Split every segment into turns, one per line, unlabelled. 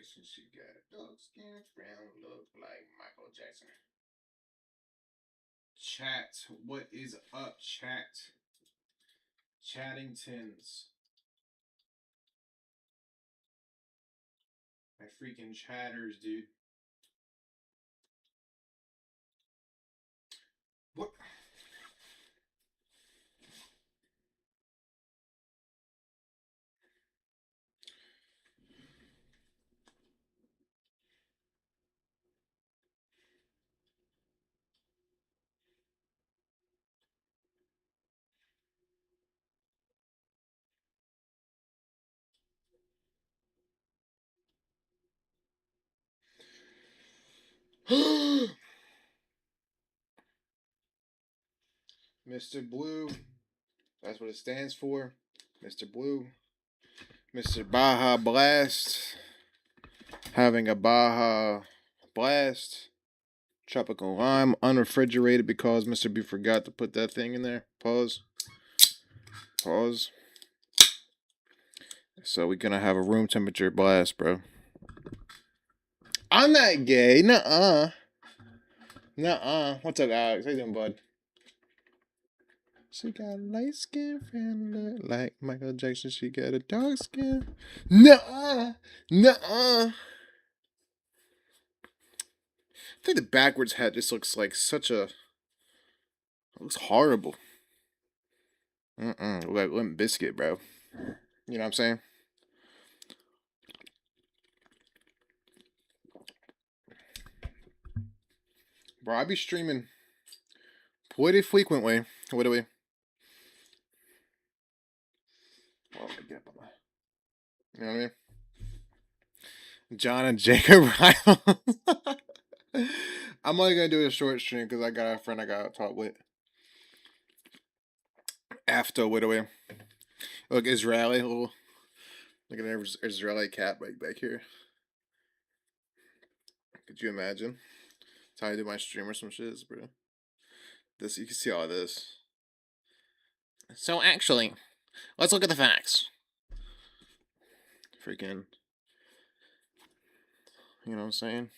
Jackson, she got a dark skin, brown look like Michael Jackson. Chat, what is up, chat? Chattingtons. My freaking chatters, dude. What? Mr. Blue. That's what it stands for. Mr. Blue. Mr. Baja Blast. Having a Baja Blast. Tropical lime, unrefrigerated because Mr. B forgot to put that thing in there. Pause. Pause. So we're gonna have a room temperature blast, bro. I'm not gay. Nuh-uh. Nuh-uh. What's up, Alex? How you doing, bud? She got a light skin friend look like Michael Jackson. She got a dark skin. Nuh-uh. Nuh-uh. I think the backwards hat just looks like such a... It looks horrible. Like Limp Biscuit, bro. You know what I'm saying? Bro, I be streaming pretty frequently. What do we? Oh, you know what I mean? John and Jacob Rivals. I'm only gonna do a short stream because I got a friend I gotta talk with. After what do we? Look, Israeli little. Look at that Israeli cat right back here. Could you imagine? That's how I do my stream or some shit, bro. This you can see all this. So actually, let's look at the facts. Freaking, you know what I'm saying?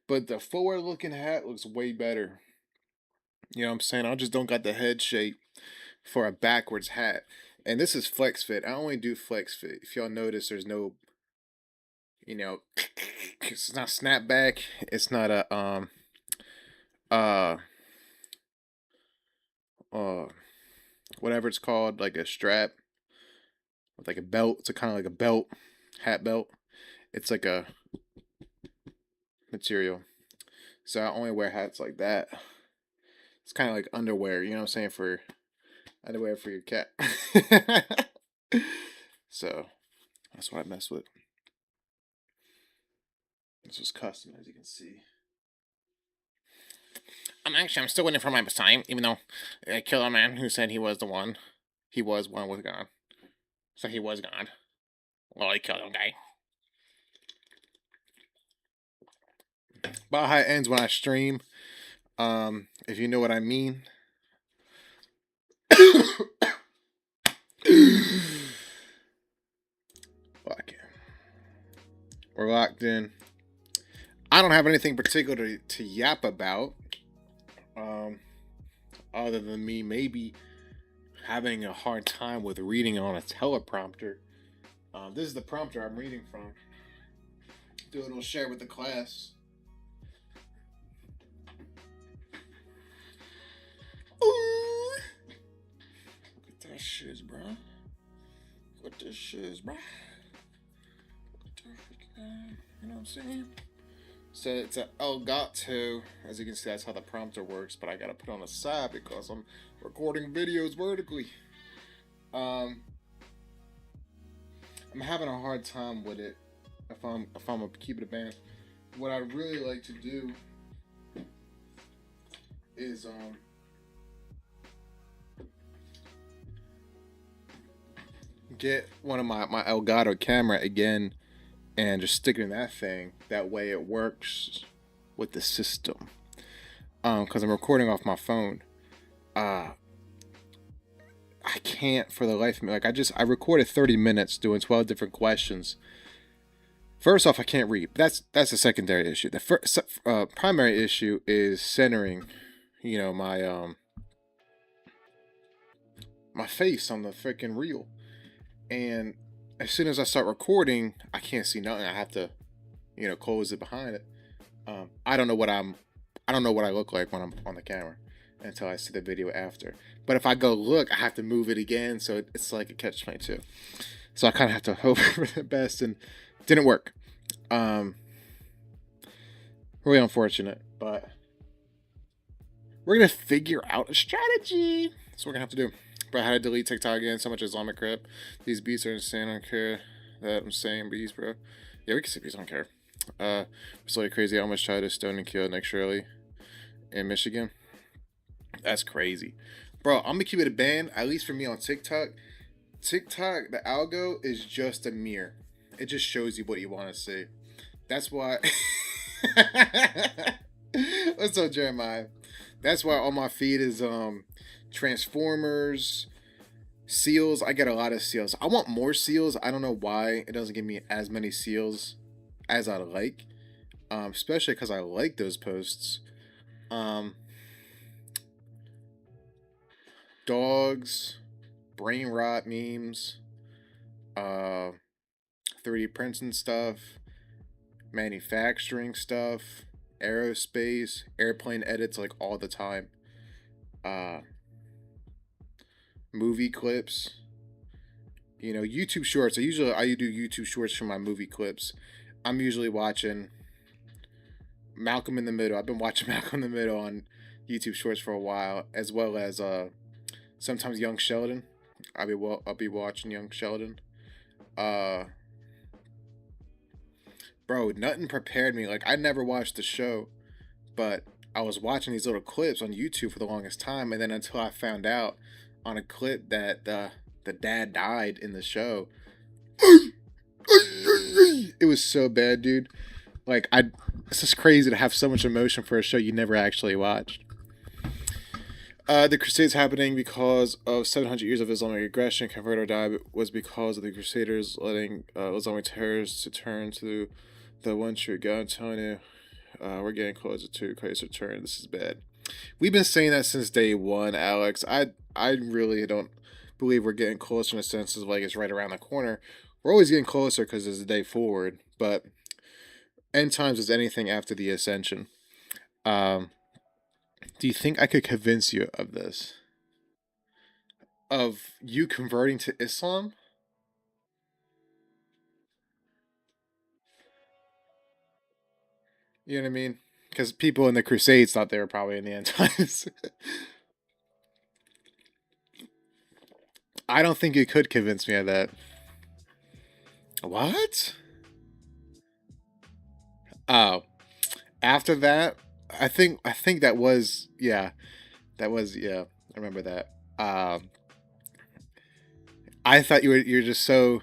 But the forward-looking hat looks way better. You know what I'm saying? I just don't got the head shape for a backwards hat. And this is flex fit. I only do flex fit. If y'all notice, there's no, you know, it's not snapback. It's not a uh whatever it's called, like a strap with like a belt. It's a kind of like a belt, hat belt. It's like a material. So I only wear hats like that. It's kind of like underwear, you know what I'm saying, for underwear for your cat. So that's what I mess with. This was custom, as you can see. I'm still waiting for my time, even though I killed a man who said he was the one. He was one with God. So he was God. Well, I killed him, guy. About how it ends when I stream. If you know what I mean. Fuck yeah. We're locked in. I don't have anything particular to yap about. Other than me maybe having a hard time with reading on a teleprompter. This is the prompter I'm reading from. Do a little share with the class. Ooh. Look at that shiz, bro. Look at this shiz, bro. You know what I'm saying? So it's a Elgato. As you can see, that's how the prompter works. But I gotta put on the side because I'm recording videos vertically. I'm having a hard time with it. If I'm gonna keep it a band, what I really like to do is get one of my Elgato camera again and just stick it in that thing. That way it works with the system. Because I'm recording off my phone. I can't for the life of me. Like I recorded 30 minutes doing 12 different questions. First off, I can't read. That's a secondary issue. The first primary issue is centering. My face on the freaking reel, and as soon as I start recording, I can't see nothing. I have to, close it behind it. I don't know what I don't know what I look like when I'm on the camera until I see the video after. But if I go look, I have to move it again, so it's like a catch-22. So I kind of have to hope for the best, and it didn't work. Really unfortunate, but we're gonna figure out a strategy. That's what we're gonna have to do. But I had to delete TikTok again. So much Islamic crap. These beats are insane. I don't care that I'm saying beats, bro. Yeah, we can say beats. I don't care. It's like crazy. I almost tried to stone and kill Nick Shirley in Michigan. That's crazy, bro. I'm gonna keep it a ban. At least for me on TikTok. TikTok, the algo is just a mirror. It just shows you what you want to see. That's why. What's up, Jeremiah? That's why on my feed is Transformers, seals. I get a lot of seals. I want more seals. I don't know why it doesn't give me as many seals as I like. Especially because I like those posts. Dogs, brain rot memes, 3D prints and stuff, manufacturing stuff, aerospace, airplane edits like all the time. Movie clips, YouTube shorts. I do YouTube shorts for my movie clips. I'm usually watching Malcolm in the Middle. I've been watching Malcolm in the Middle on YouTube shorts for a while, as well as sometimes Young Sheldon. I'll be watching Young Sheldon. Bro, nothing prepared me. Like, I never watched the show, but I was watching these little clips on YouTube for the longest time, and then until I found out on a clip that the dad died in the show. It was so bad, dude. Like, it's just crazy to have so much emotion for a show you never actually watched. The Crusades happening because of 700 years of Islamic aggression. Convert or die was because of the Crusaders letting Islamic terrorists to turn to the one true God. I'm telling you, we're getting closer to Christ's return. This is bad. We've been saying that since day one, Alex. I really don't believe we're getting closer in the sense of like it's right around the corner. We're always getting closer because it's a day forward, but end times is anything after the ascension. Do you think I could convince you of this? Of you converting to Islam? You know what I mean? Because people in the Crusades thought they were probably in the end times. I don't think you could convince me of that. What? Oh, after that, I think that was yeah, that was yeah. I remember that. I thought you're just so.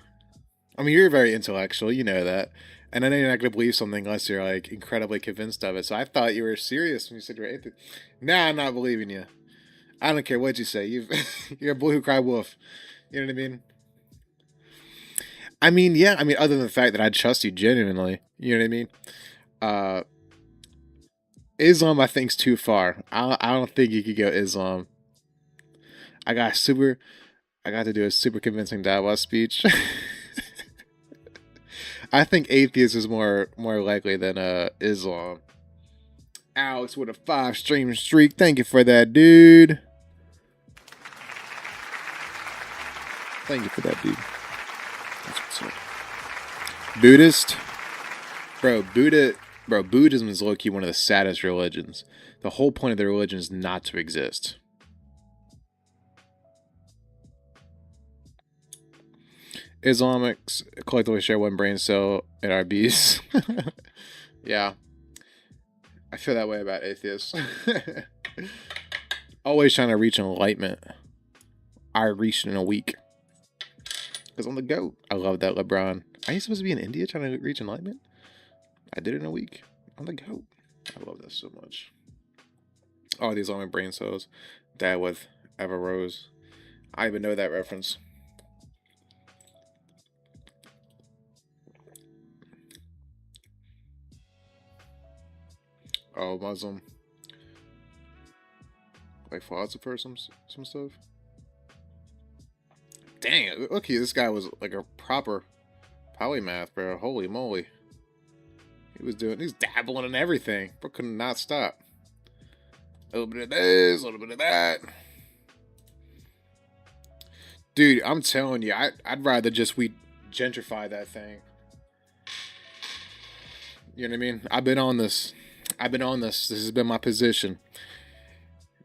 I mean, you're very intellectual. You know that, and I know you're not gonna believe something unless you're like incredibly convinced of it. So I thought you were serious when you said you're atheist. Now I'm not believing you. I don't care what you say. You're a boy who cried wolf. You know what I mean? I mean, yeah. I mean, other than the fact that I trust you genuinely. You know what I mean? Uh, Islam, I think's too far. I don't think you could go Islam. I got super. I got to do a super convincing Dawa speech. I think atheist is more likely than Islam. Alex with a 5 stream streak. Thank you for that, dude. Thank you for that, dude. That's what's up. Buddhist, Buddhism is low key one of the saddest religions. The whole point of the religion is not to exist. Islamics collectively share one brain cell in our bees. Yeah, I feel that way about atheists. Always trying to reach enlightenment. I reached in a week. Because I'm the GOAT. I love that, LeBron. Are you supposed to be in India trying to reach enlightenment? I did it in a week. I'm the GOAT. I love that so much. Oh, these are my brain cells. Dad with Ever Rose. I even know that reference. Oh, Muslim, like philosopher, some stuff. Dang, look, this guy was like a proper polymath, bro. Holy moly, he's dabbling in everything, but could not stop. A little bit of this, a little bit of that. Dude, I'm telling you, I'd rather just we gentrify that thing. You know what I mean? I've been on this. This has been my position.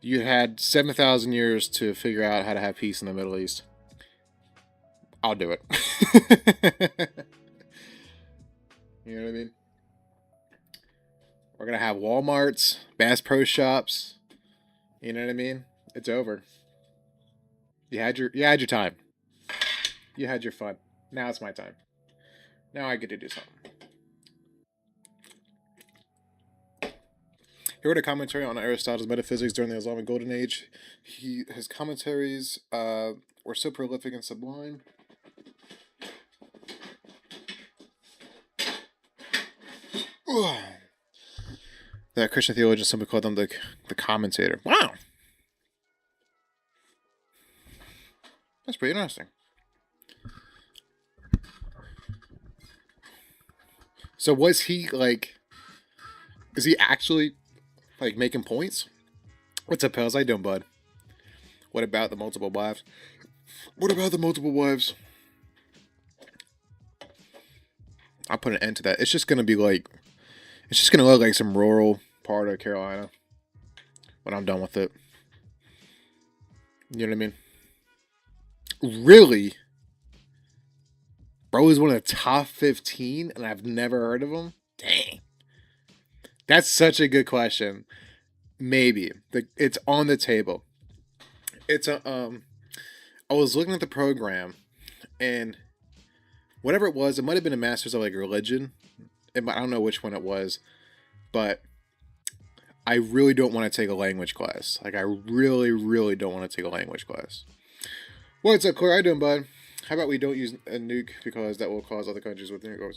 You had 7,000 years to figure out how to have peace in the Middle East. I'll do it. You know what I mean? We're gonna have Walmarts, Bass Pro Shops. You know what I mean? It's over. You had your time. You had your fun. Now it's my time. Now I get to do something. He wrote a commentary on Aristotle's metaphysics during the Islamic Golden Age. His commentaries were so prolific and sublime. That Christian theologians simply called them the commentator. Wow, that's pretty interesting. So was he like? Is he actually like making points? What's up, pals? How you doing, bud? What about the multiple wives? What about the multiple wives? I'll put an end to that. It's just gonna be like, it's just gonna look like some rural part of Carolina when I'm done with it. You know what I mean? Really? Bro is one of the top 15 and I've never heard of him? Dang. That's such a good question. Maybe. It's on the table. It's a I was looking at the program and whatever it was, it might have been a master's of like religion. I don't know which one it was, but I really don't want to take a language class. Like I really, really don't want to take a language class. What's up, Corey? How you doing, bud? How about we don't use a nuke because that will cause other countries with nuclear.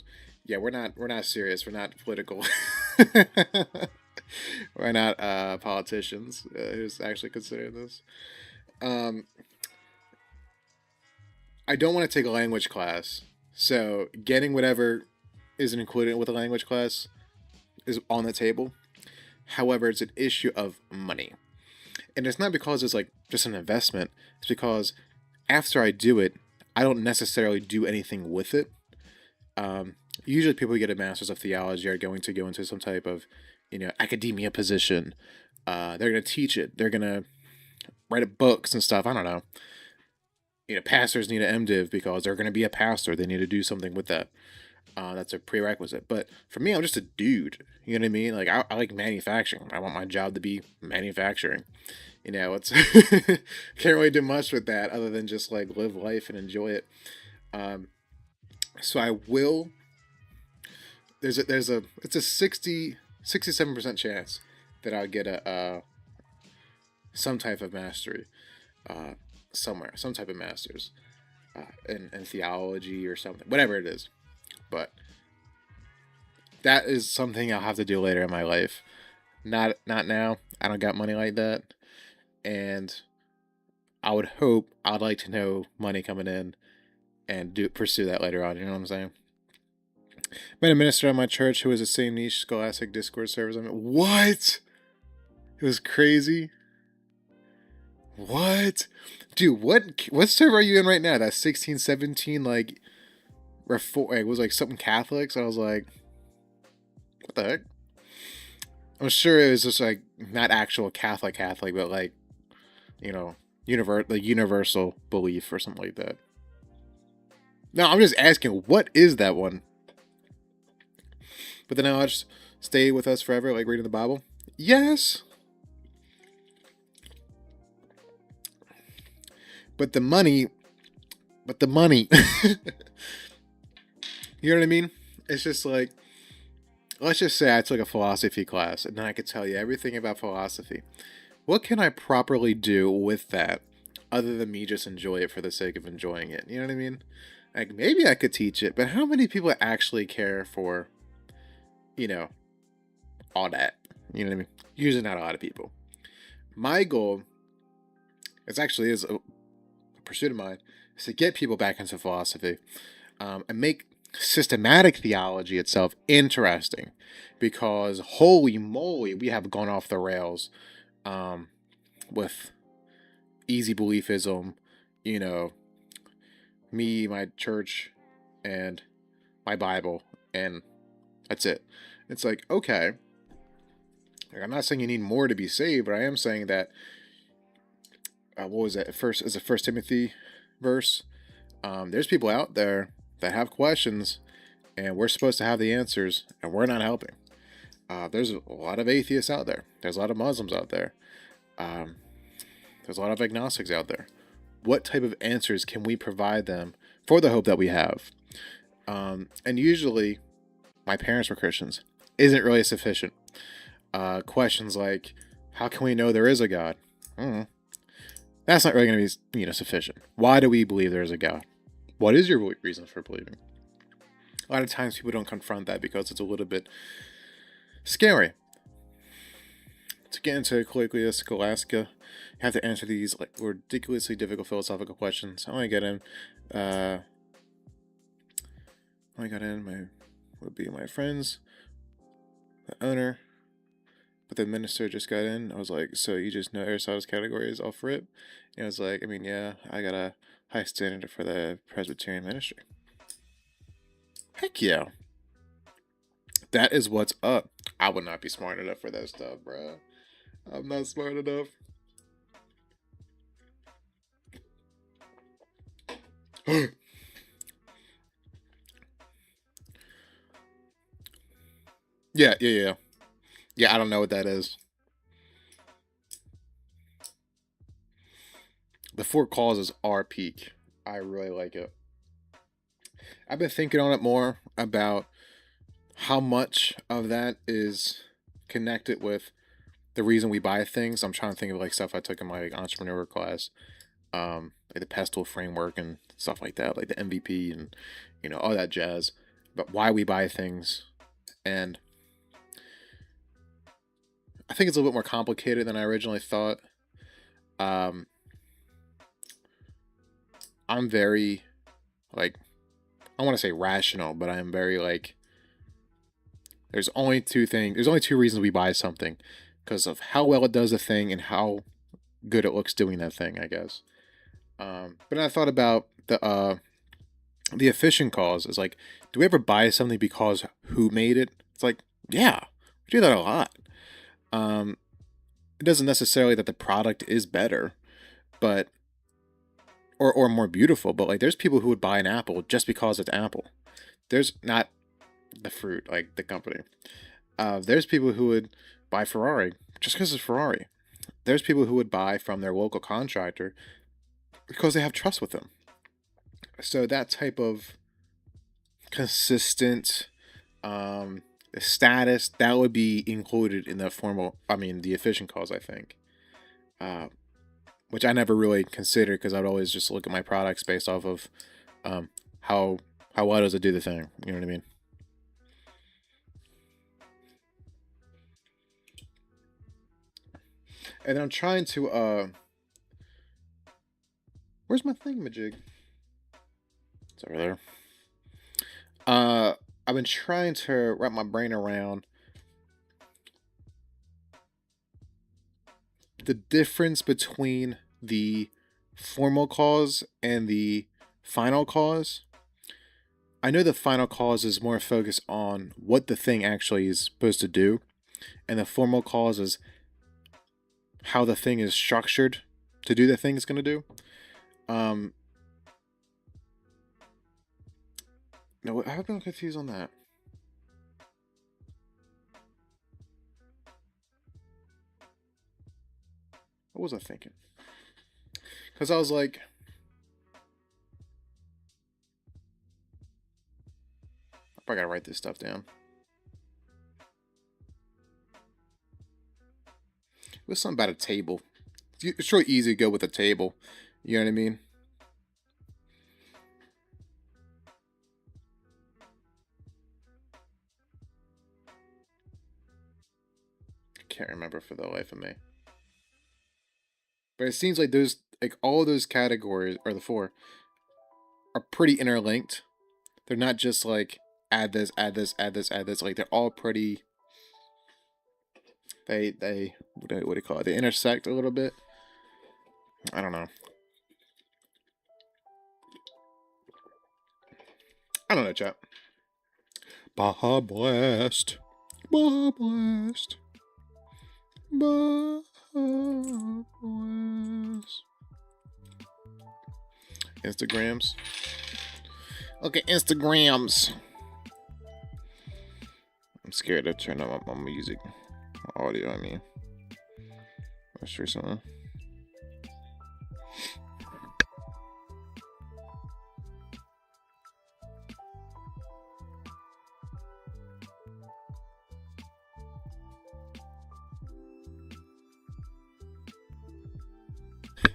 Yeah, we're not serious. We're not political. We're not politicians who's actually considering this. I don't want to take a language class, so getting whatever isn't included with a language class is on the table. However, it's an issue of money, and it's not because it's like just an investment. It's because after I do it, I don't necessarily do anything with it. Usually, people who get a master's of theology are going to go into some type of, academia position. They're going to teach it. They're going to write books and stuff. I don't know. Pastors need an MDiv because they're going to be a pastor. They need to do something with that. That's a prerequisite. But for me, I'm just a dude. You know what I mean? Like, I like manufacturing. I want my job to be manufacturing. It's can't really do much with that other than just like live life and enjoy it. So I will. It's a 67% chance that I'll get some type of mastery, somewhere, some type of master's, in theology or something, whatever it is. But that is something I'll have to do later in my life. Not now. I don't got money like that. And I'd like to know money coming in and pursue that later on. You know what I'm saying? Met a minister at my church who was the same niche scholastic Discord servers. What? It was crazy. What? Dude, what server are you in right now? That 16, 17, like, it was like something Catholics. I was like, what the heck? I'm sure it was just like not actual Catholic, but like, universal belief or something like that. No, I'm just asking, what is that one? But then I'll just stay with us forever, like reading the Bible. Yes. But the money. You know what I mean? It's just like, let's just say I took a philosophy class and then I could tell you everything about philosophy. What can I properly do with that other than me just enjoy it for the sake of enjoying it? You know what I mean? Like, maybe I could teach it, but how many people actually care for, all that? You know what I mean? Usually not a lot of people. My goal, is a pursuit of mine, is to get people back into philosophy, and make systematic theology itself interesting, because holy moly, we have gone off the rails, um, with easy beliefism, you know, me, my church, and my Bible, and that's it. It's like, okay, I'm not saying you need more to be saved, but I am saying that, what was that? First, is the First Timothy verse? There's people out there that have questions, and we're supposed to have the answers, and we're not helping. There's a lot of atheists out there. There's a lot of Muslims out there. Um, there's a lot of agnostics out there. What type of answers can we provide them for the hope that we have? And usually, my parents were Christians, isn't really sufficient. Questions like, how can we know there is a God? That's not really going to be, sufficient. Why do we believe there is a God? What is your reason for believing? A lot of times people don't confront that because it's a little bit scary. To get into Colloquia Scholastica, you have to answer these like ridiculously difficult philosophical questions. I only got in, would be my friends, the owner, but the minister just got in. I was like, so you just know Aristotle's categories off rip? And I was like, I mean, yeah, I got a high standard for the Presbyterian ministry. Heck yeah. That is what's up. I would not be smart enough for that stuff, bro. I'm not smart enough. Yeah. Yeah, I don't know what that is. The four causes are peak. I really like it. I've been thinking on it more about how much of that is connected with the reason we buy things. I'm trying to think of like stuff I took in my like, entrepreneur class, like the pestle framework and stuff like that, like the MVP and all that jazz. But why we buy things, and I think it's a little bit more complicated than I originally thought. Um, I'm very like, I want to say rational, but I'm very like, there's only two things. There's only two reasons we buy something, because of how well it does the thing and how good it looks doing that thing, I guess. But I thought about the efficient cause. Is like, do we ever buy something because who made it? It's like, yeah, we do that a lot. Um, it doesn't necessarily that the product is better, but or more beautiful, but like there's people who would buy an apple just because it's Apple. There's not the fruit, like the company. There's people who would buy Ferrari just because it's Ferrari. There's people who would buy from their local contractor because they have trust with them. So that type of consistent status, that would be included in the the efficient cause, I think. Uh, which I never really considered, because I'd always just look at my products based off of um, how well does it do the thing. You know what I mean? And I'm trying to where's my thingamajig? It's over there. I've been trying to wrap my brain around the difference between the formal cause and the final cause. I know the final cause is more focused on what the thing actually is supposed to do, and the formal cause is how the thing is structured to do the thing it's going to do. No, I've been confused on that. What was I thinking? Because I was like, I gotta write this stuff down. It was something about a table. It's really easy to go with a table. You know what I mean? can't remember for the life of me. But it seems like those, like all those categories, or the four, are pretty interlinked. They're not just like add this, add this, add this, add this. Like they're all pretty. They what do you call it? They intersect a little bit. I don't know. I don't know, chat. Baja Blast. Baja Blast. Baja Blast. Instagrams. Okay, Instagrams. I'm scared to turn up my music. My audio, I mean. Most recently.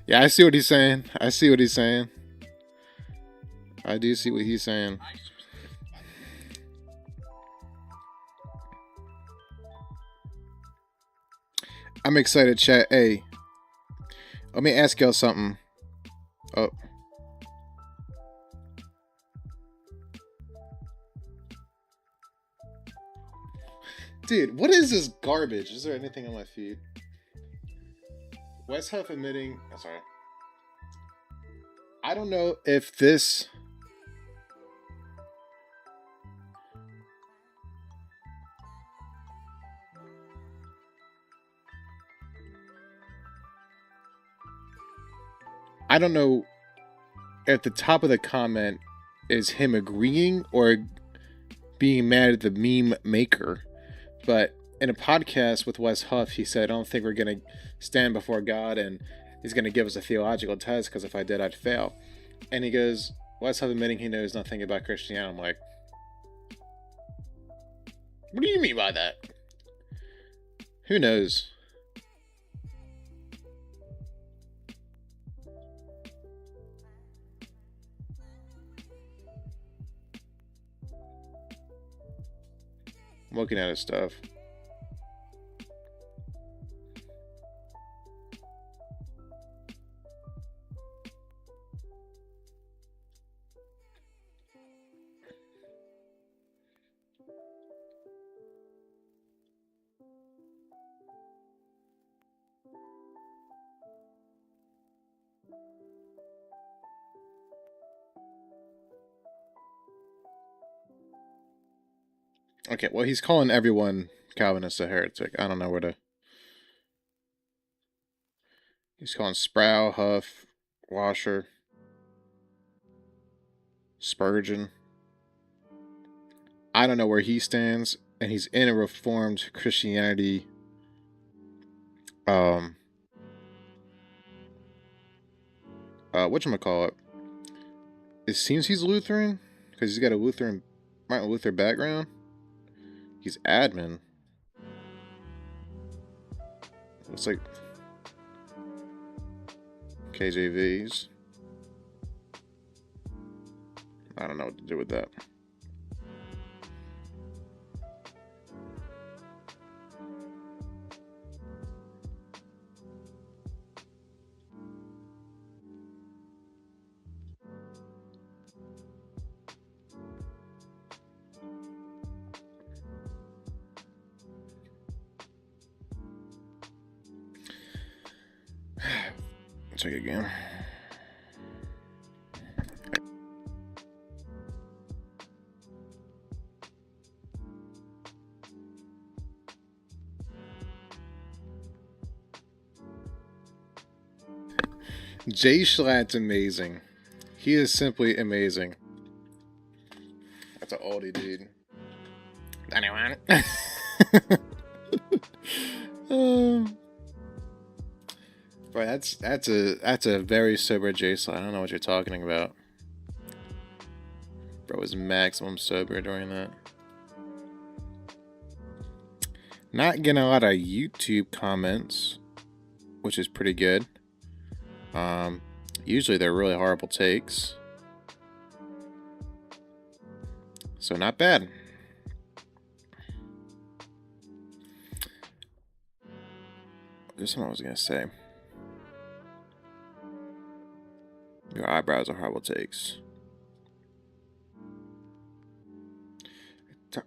Yeah, I see what he's saying. I see what he's saying. I do see what he's saying. I'm excited, chat. Hey, let me ask y'all something. Oh. Dude, what is this garbage? Is there anything on my feed? West Huff admitting... Oh, sorry. I don't know if this... I don't know if the top of the comment is him agreeing or being mad at the meme maker. But in a podcast with Wes Huff, he said, I don't think we're going to stand before God and he's going to give us a theological test because if I did, I'd fail. And he goes, Wes Huff admitting he knows nothing about Christianity. I'm like, what do you mean by that? Who knows? I'm looking at his stuff. Okay, well, he's calling everyone Calvinist a heretic. I don't know where to... He's calling Sproul, Huff, Washer, Spurgeon. I don't know where he stands, and he's in a Reformed Christianity whatchamacallit? It seems he's Lutheran, because he's got a Martin Luther background. He's admin. Looks like KJVs. I don't know what to do with that. Check it again. Jay Schlatt's amazing. He is simply amazing. That's an oldie, dude. Anyone? Bro, that's a very sober Jay Schlatt. I don't know what you're talking about. Bro was maximum sober during that. Not getting a lot of YouTube comments, which is pretty good. Usually they're really horrible takes. So not bad. There's something I was gonna say. Your eyebrows are horrible takes.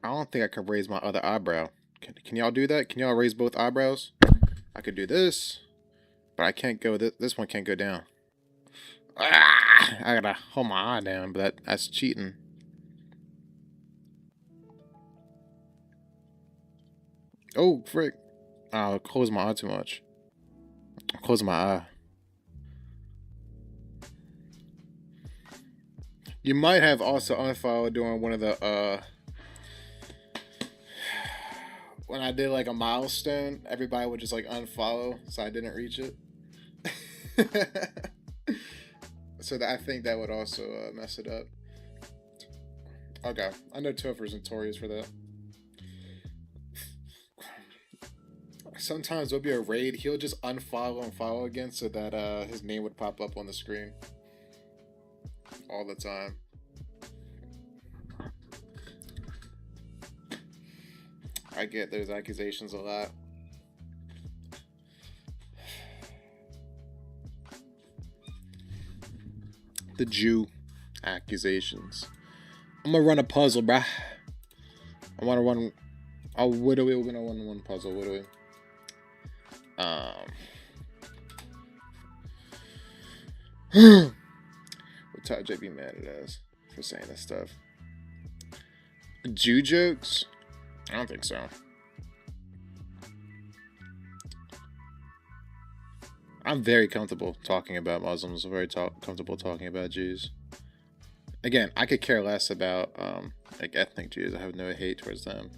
I don't think I can raise my other eyebrow. Can y'all do that? Can y'all raise both eyebrows? I could do this, but I can't go. This one can't go down. Ah, I gotta hold my eye down, but that's cheating. Oh, frick. I'll close my eye too much. I'll close my eye. You might have also unfollowed during one of the, when I did like a milestone, everybody would just like unfollow, so I didn't reach it. So I think that would also mess it up. Okay, I know Topher's notorious for that. Sometimes there'll be a raid, he'll just unfollow and follow again so that his name would pop up on the screen. All the time. I get those accusations a lot. The Jew accusations. I'm gonna run a puzzle, bruh. I wanna run. Oh, what are we gonna run one puzzle? What are we? What type JB mad at us for saying this stuff? Jew jokes? I don't think so. I'm very comfortable talking about Muslims. I'm very comfortable talking about Jews. Again, I could care less about like ethnic Jews. I have no hate towards them.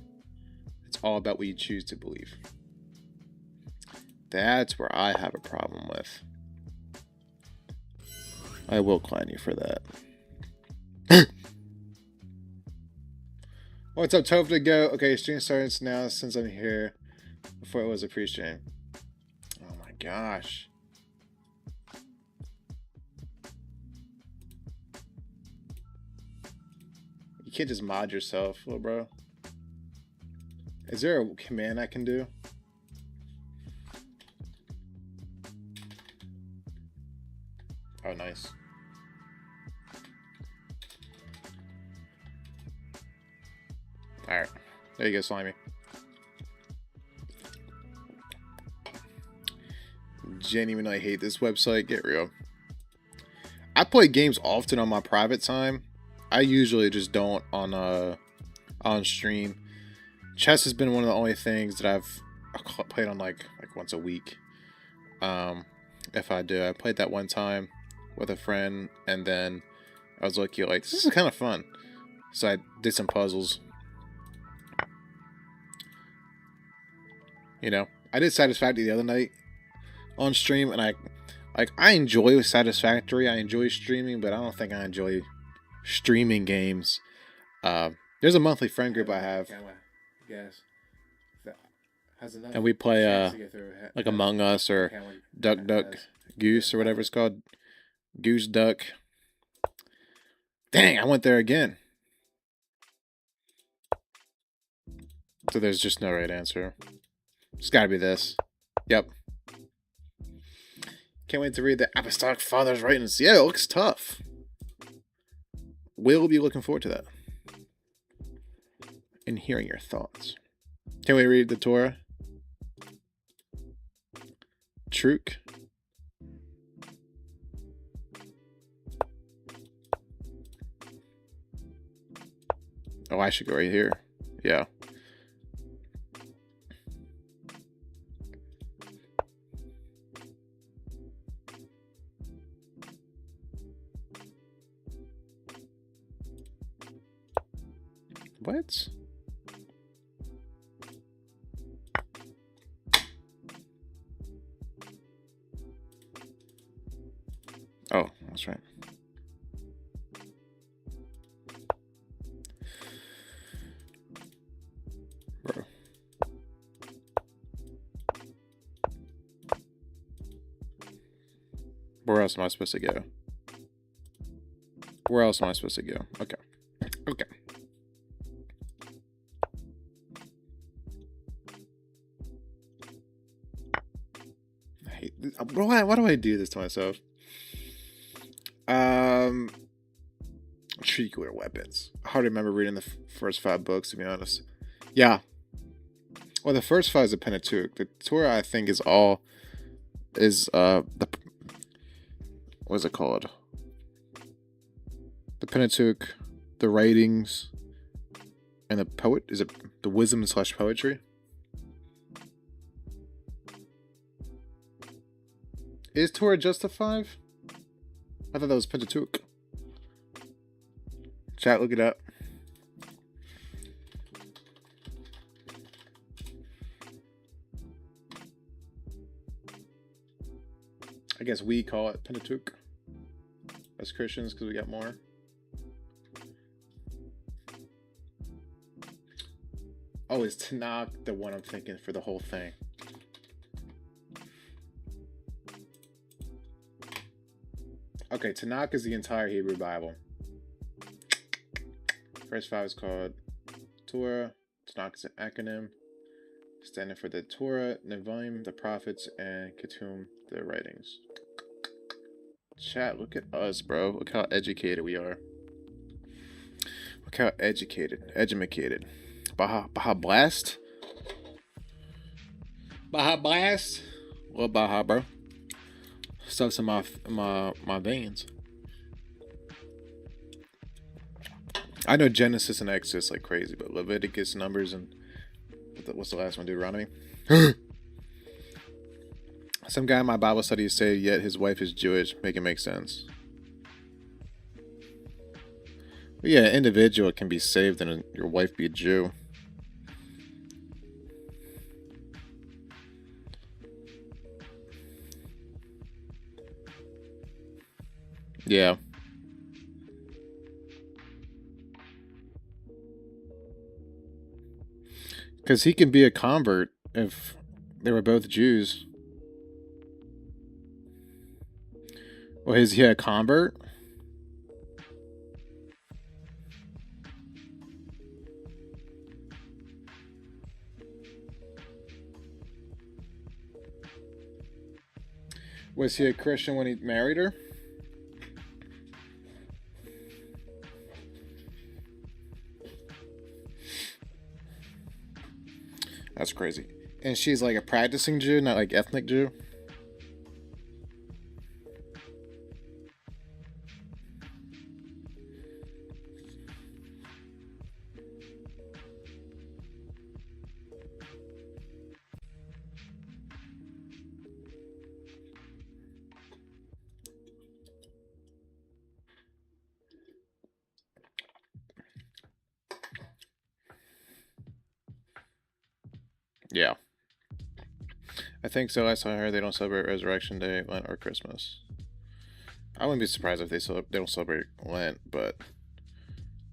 It's all about what you choose to believe. That's where I have a problem with. I will clown you for that. What's up, Toph to go? Okay, stream starts now since I'm here. Before it was a pre-stream. Oh my gosh. You can't just mod yourself, little bro. Is there a command I can do? Oh, nice. Alright. There you go, Slimy. Genuinely hate this website. Get real. I play games often on my private time. I usually just don't on stream. Chess has been one of the only things that I've played on like once a week. If I do. I played that one time with a friend, and then I was like, this is kind of fun. So I did some puzzles. You know, I did Satisfactory the other night on stream, and I enjoy Satisfactory. I enjoy streaming, but I don't think I enjoy streaming games. There's a monthly friend group I have, and we play like Among Us or Duck Duck Goose or whatever it's called. Goose Duck. Dang, I went there again. So there's just no right answer. It's gotta be this. Yep. Can't wait to read the Apostolic Father's writings. Yeah, it looks tough. We'll be looking forward to that. And hearing your thoughts. Can we read the Torah? Truk. Oh, I should go right here. Yeah. What? Oh, that's right. Bro. Where else am I supposed to go? Where else am I supposed to go? Okay. Okay. Why do I do this to myself? Um, nuclear weapons. I hardly remember reading the first 5 books, to be honest. Yeah. Well, the first 5 is the Pentateuch. The Torah, I think, is the what is it called? The Pentateuch, the writings, and the poet. Is it the wisdom / poetry? Is Torah just the 5? I thought that was Pentateuch. Chat, look it up. I guess we call it Pentateuch as Christians because we got more. Oh, is Tanakh the one I'm thinking for the whole thing? Okay, Tanakh is the entire Hebrew Bible. First 5 is called Torah. Tanakh is an acronym standing for the Torah, Nevi'im, the prophets, and Ketum, the writings. Chat, look at us, bro. Look how educated we are. Look how educated. Baja Blast? Baja Blast? What Baja, bro? Stuff's in my veins. I know Genesis and Exodus like crazy, but Leviticus, Numbers, and what's the last one? Deuteronomy? Some guy in my Bible study said yet his wife is Jewish. Make it make sense. But yeah, an individual can be saved and your wife be a Jew. Yeah. Because he can be a convert if they were both Jews. Well, is he a convert? Was he a Christian when he married her? That's crazy. And she's like a practicing Jew, not like ethnic Jew? Yeah. I think so. Last time I heard they don't celebrate Resurrection Day, Lent, or Christmas. I wouldn't be surprised if they don't celebrate Lent, but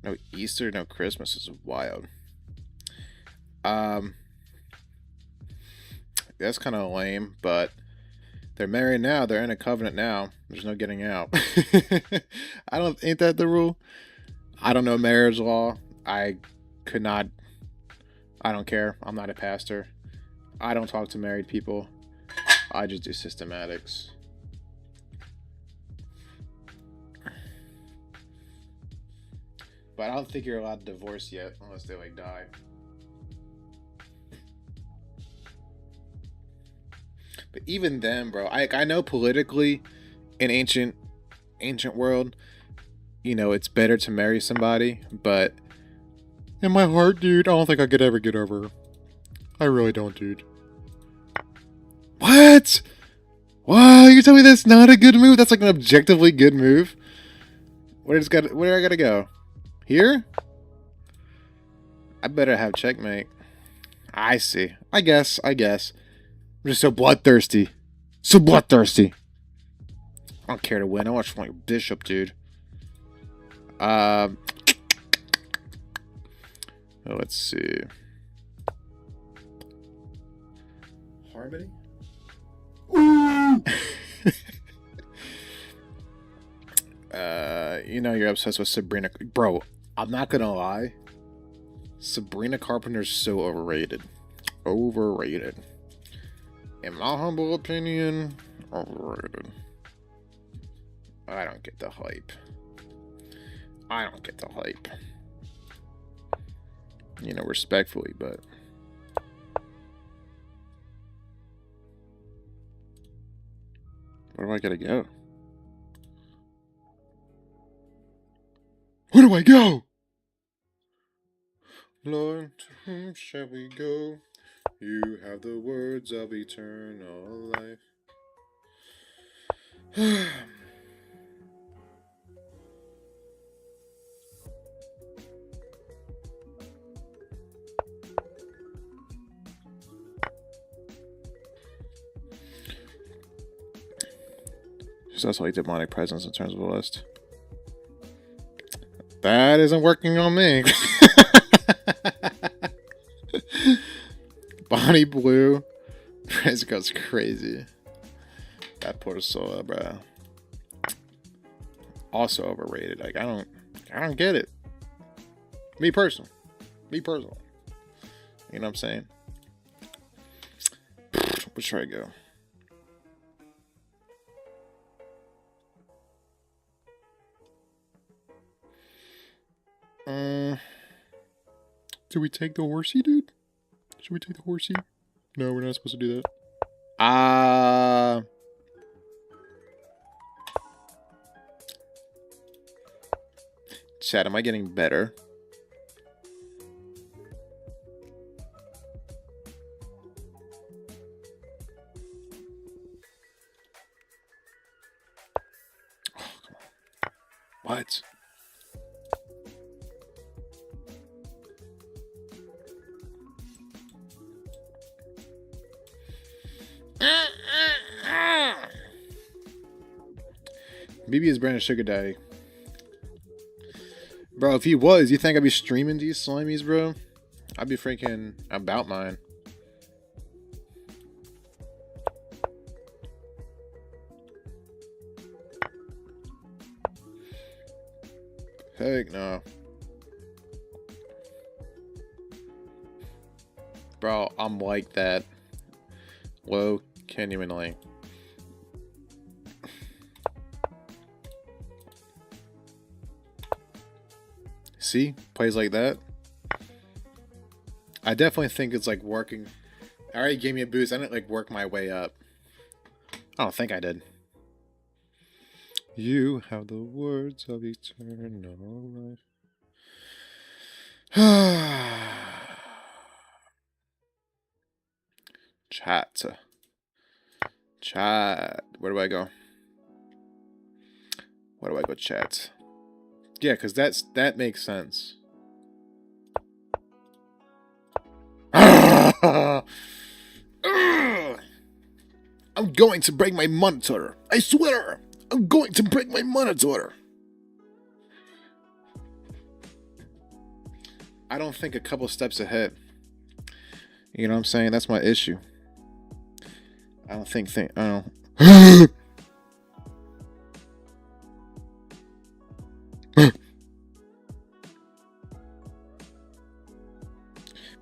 no Easter, no Christmas is wild. That's kind of lame, but they're married now. They're in a covenant now. There's no getting out. Ain't that the rule? I don't know marriage law. I don't care. I'm not a pastor. I don't talk to married people. I just do systematics. But I don't think you're allowed to divorce yet unless they like die. But even then, bro, I know politically in ancient world, you know, it's better to marry somebody, but in my heart, dude, I don't think I could ever get over her. I really don't, dude. What? Wow, you tell me that's not a good move? That's like an objectively good move? Where do I gotta go? Here? I better have checkmate. I see. I guess. I'm just so bloodthirsty. I don't care to win. I want to fight Bishop, dude. Let's see. Harmony? Ooh! You know you're obsessed with Sabrina. Bro, I'm not gonna lie. Sabrina Carpenter's so overrated. In my humble opinion, Overrated. I don't get the hype. I don't get the hype. You know, respectfully, but where do I gotta go? Where do I go? Lord, to whom shall we go? You have the words of eternal life. So that's like demonic presence in terms of a list. That isn't working on me. Bonnie Blue. Prince goes crazy. That poor soul, bro. Also overrated. Like I don't get it. Me personal. You know what I'm saying? Where should I go? Do we take the horsey, dude? Should we take the horsey? No, we're not supposed to do that. Chat, am I getting better? Oh, come on. What? BB is Brandon Sugar Daddy. Bro, if he was, you think I'd be streaming these slimies, bro? I'd be freaking about mine. Heck no. Bro, I'm like that. Whoa, can't even like. See? Plays like that. I definitely think it's like working. I already gave me a boost. I didn't like work my way up. I don't think I did. You have the words of eternal life. Chat. Where do I go? Where do I go, chat? Yeah, because that makes sense. I'm going to break my monitor. I swear. I'm going to break my monitor. I don't think a couple steps ahead. You know what I'm saying? That's my issue. I don't think I don't.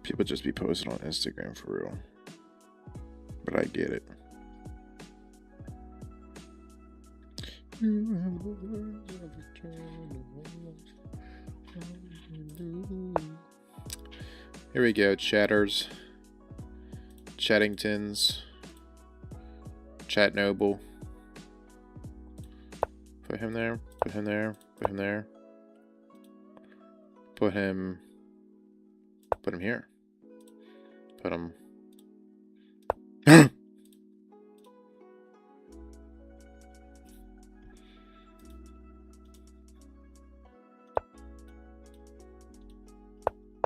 People just be posting on Instagram for real. But I get it. Here we go, chatters. Chattingtons. Chat Noble. Put him there. Put him there. Put him there. Put him here. Put him.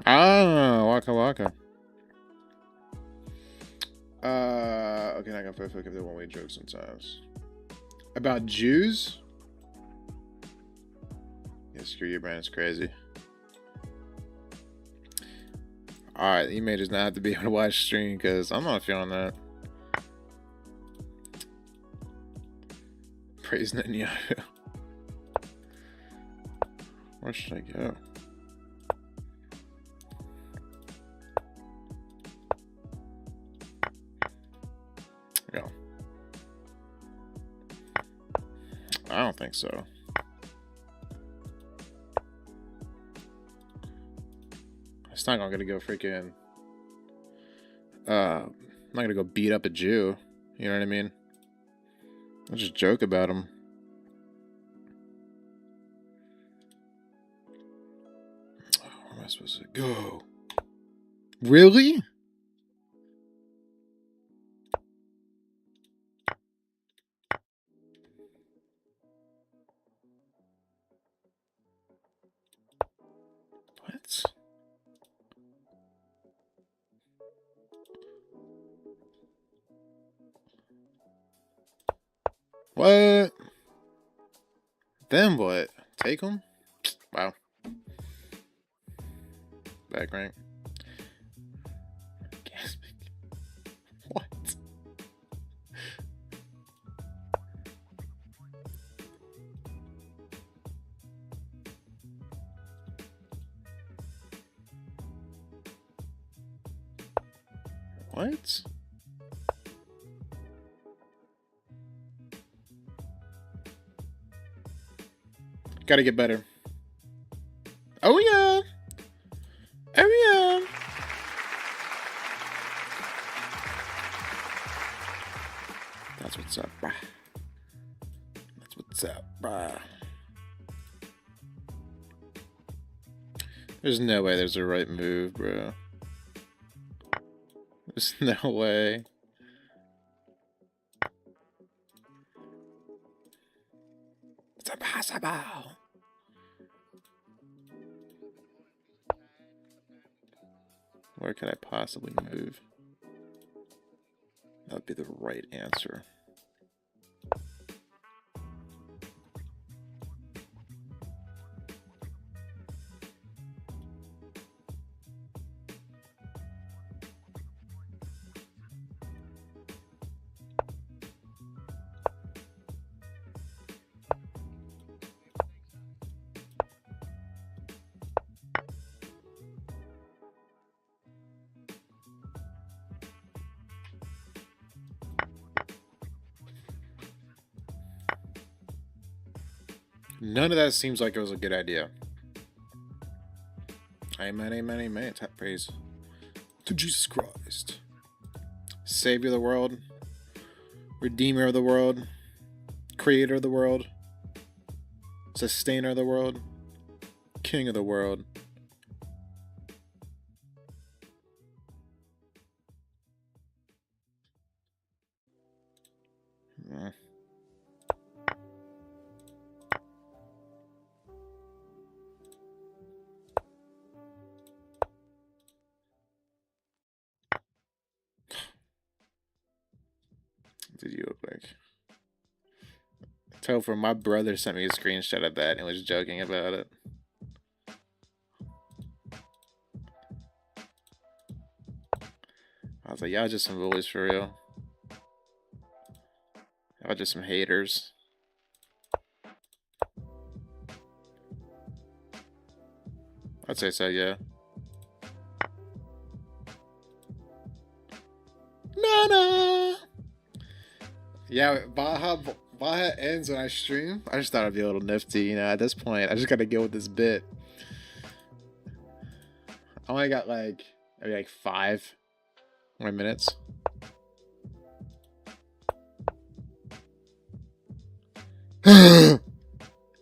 Waka waka. Okay, not gonna fuck up the one-way joke sometimes. About Jews? Yeah, screw your brand, it's crazy. Alright, you may just not have to be able to watch stream because I'm not feeling that. Praise Netanyahu. Where should I go? Go. I don't think so. It's not gonna go freaking. I'm not gonna go beat up a Jew. You know what I mean? I'll just joke about him. Where am I supposed to go? Really? What? What? Then what? Take him? Wow. Back rank. What? What? Gotta get better. Oh yeah. Oh yeah. That's what's up, bruh. That's what's up, bruh. There's no way there's a right move, bro. There's no way. It's impossible. Where could I possibly move? That would be the right answer. None of that seems like it was a good idea. Amen, amen, amen. Tap praise to Jesus Christ. Savior of the world. Redeemer of the world. Creator of the world. Sustainer of the world. King of the world. Did you look like? Topher, my brother sent me a screenshot of that and was joking about it. I was like, y'all just some bullies for real. Y'all just some haters. I'd say so, yeah. No. Yeah, Baja ends when I stream. I just thought it'd be a little nifty, you know. At this point, I just gotta go with this bit. I only got maybe 5 more minutes. Nana,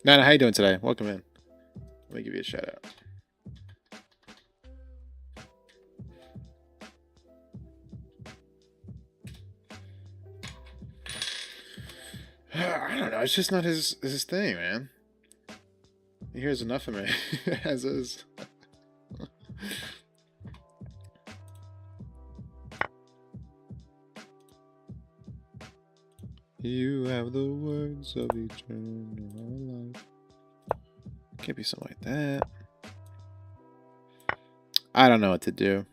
how you doing today? Welcome in. Let me give you a shout out. I don't know. It's just not his thing, man. He hears enough of me as is. You have the words of eternal life. Can't be something like that. I don't know what to do.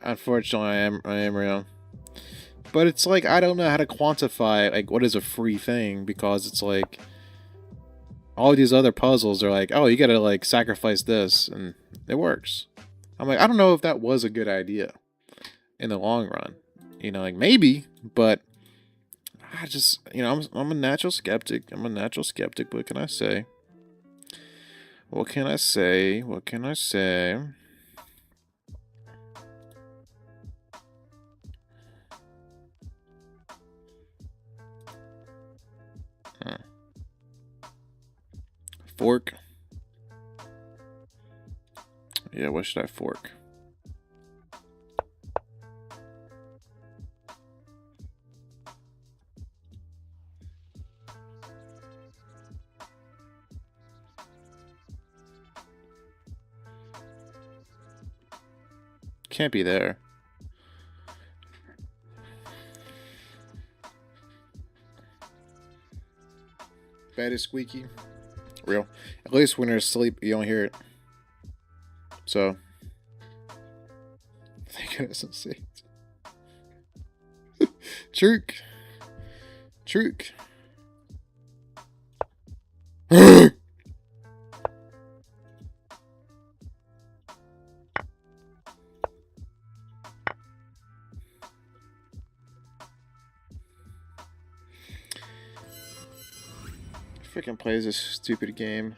Unfortunately, I am real. But it's like I don't know how to quantify what is a free thing, because it's like all these other puzzles are like, oh, you gotta like sacrifice this, and it works. I'm like, I don't know if that was a good idea in the long run. You know, like maybe, but I just, I'm a natural skeptic. I'm a natural skeptic. What can I say? What can I say? What can I say? Hmm. Fork. Yeah, what should I fork? Can't be there. Bed is squeaky. Real. At least when they're asleep, you don't hear it. So, thank goodness I'm safe. Truk. Truk. Freaking plays this stupid game.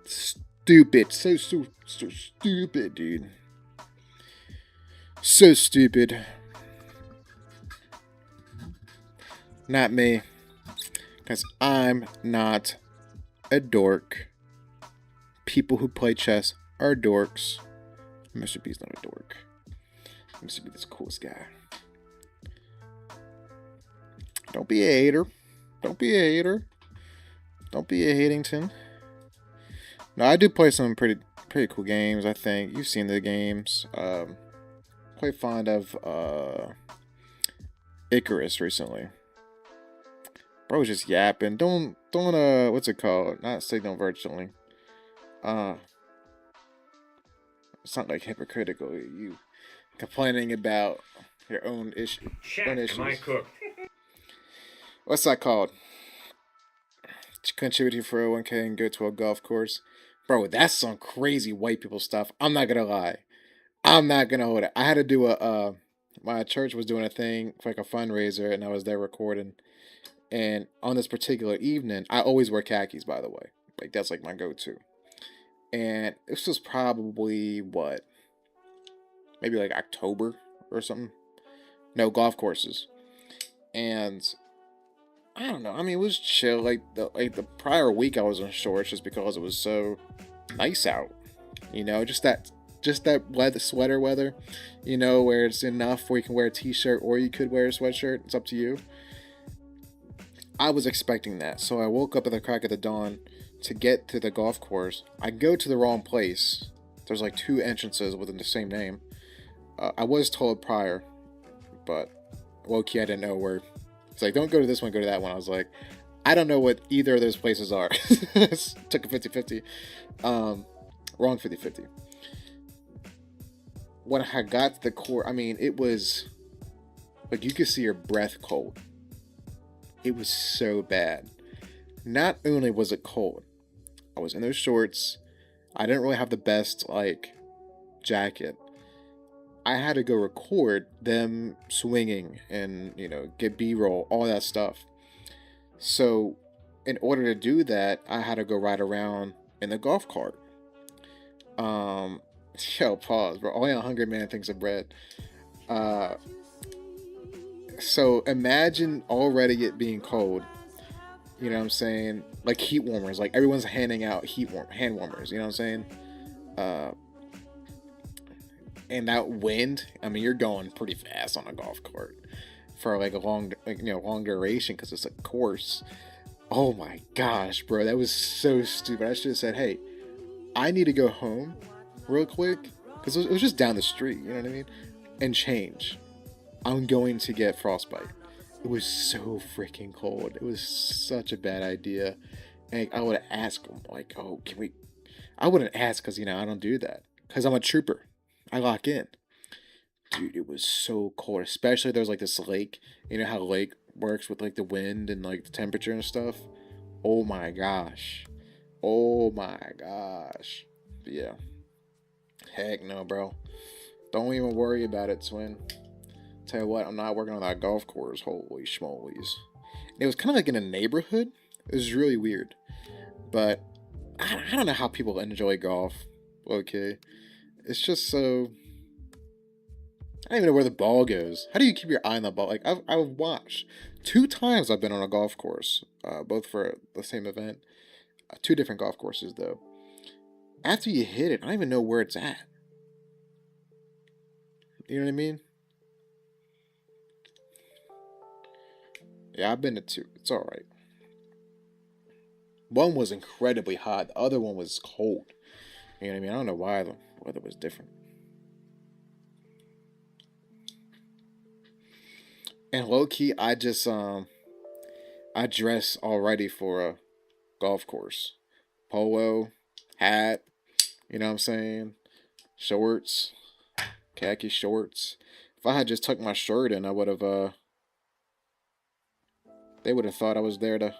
Stupid. So stupid, dude. So stupid. Not me. Because I'm not a dork. People who play chess are dorks. Mr. B's not a dork. Mr. B is the coolest guy. Don't be a hater. Don't be a hater. Don't be a Hatington. No, I do play some pretty cool games, I think. You've seen the games. Quite fond of Icarus recently. Bro was just yapping. Don't what's it called? Not signal virtually. It's not like hypocritical. You complaining about your own issue. Own issues. Am I cooked? What's that called? Contributing for 401k and go to a golf course. Bro, that's some crazy white people stuff. I'm not gonna lie. I'm not gonna hold it. I had to do my church was doing a thing for like a fundraiser and I was there recording. And on this particular evening, I always wear khakis, by the way. Like that's like my go-to. And this was probably what? Maybe like October or something. No, golf courses. And I don't know. I mean, it was chill. Like the prior week, I was in shorts just because it was so nice out. You know, just that weather, sweater weather. You know, where it's enough where you can wear a t-shirt or you could wear a sweatshirt. It's up to you. I was expecting that, so I woke up at the crack of the dawn to get to the golf course. I go to the wrong place. There's like two entrances within the same name. I was told prior, but low-key I didn't know where. It's like, don't go to this one, go to that one. I was like, I don't know what either of those places are. Took a 50-50. Wrong 50-50. When I got to the court, I mean, it was like you could see your breath cold. It was so bad. Not only was it cold, I was in those shorts. I didn't really have the best, like, jacket. I had to go record them swinging and, get B-roll, all that stuff. So, in order to do that, I had to go ride around in the golf cart. Yo, pause, bro. Only a hungry man thinks of bread. So imagine already it being cold. You know what I'm saying? Like heat warmers. Like everyone's handing out hand warmers. You know what I'm saying? And that wind. I mean, you're going pretty fast on a golf cart for like a long duration because it's a course. Oh my gosh, bro, that was so stupid. I should have said, hey, I need to go home real quick because it was just down the street. You know what I mean? And change. I'm going to get frostbite. It was so freaking cold. It was such a bad idea. And I would have asked him, like, oh, can we? I wouldn't ask because, I don't do that. Because I'm a trooper. I lock in. Dude, it was so cold. Especially there's like this lake. You know how lake works with like the wind and like the temperature and stuff? Oh my gosh. Oh my gosh. But yeah. Heck no, bro. Don't even worry about it, twin. Tell you what, I'm not working on that golf course. Holy schmolies. It was kind of like in a neighborhood. It was really weird. But I don't know how people enjoy golf. Okay. It's just so. I don't even know where the ball goes. How do you keep your eye on the ball? Like, I've watched 2 times I've been on a golf course, both for the same event. 2 different golf courses, though. After you hit it, I don't even know where it's at. You know what I mean? Yeah, I've been to 2. It's alright. One was incredibly hot, the other one was cold. You know what I mean? I don't know why the weather was different. And low key, I dress already for a golf course. Polo, hat, you know what I'm saying? Shorts, khaki shorts. If I had just tucked my shirt in, I would have they would have thought I was there to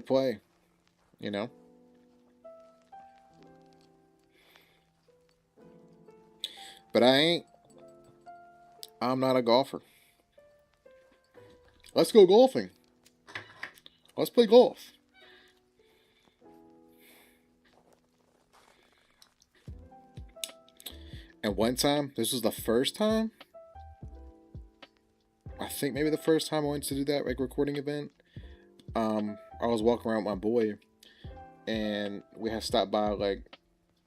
play, you know? But I ain't. I'm not a golfer. Let's go golfing. Let's play golf. And one time, this was the first time. I think maybe the first time I went to do that like recording event. I was walking around with my boy, and we had stopped by like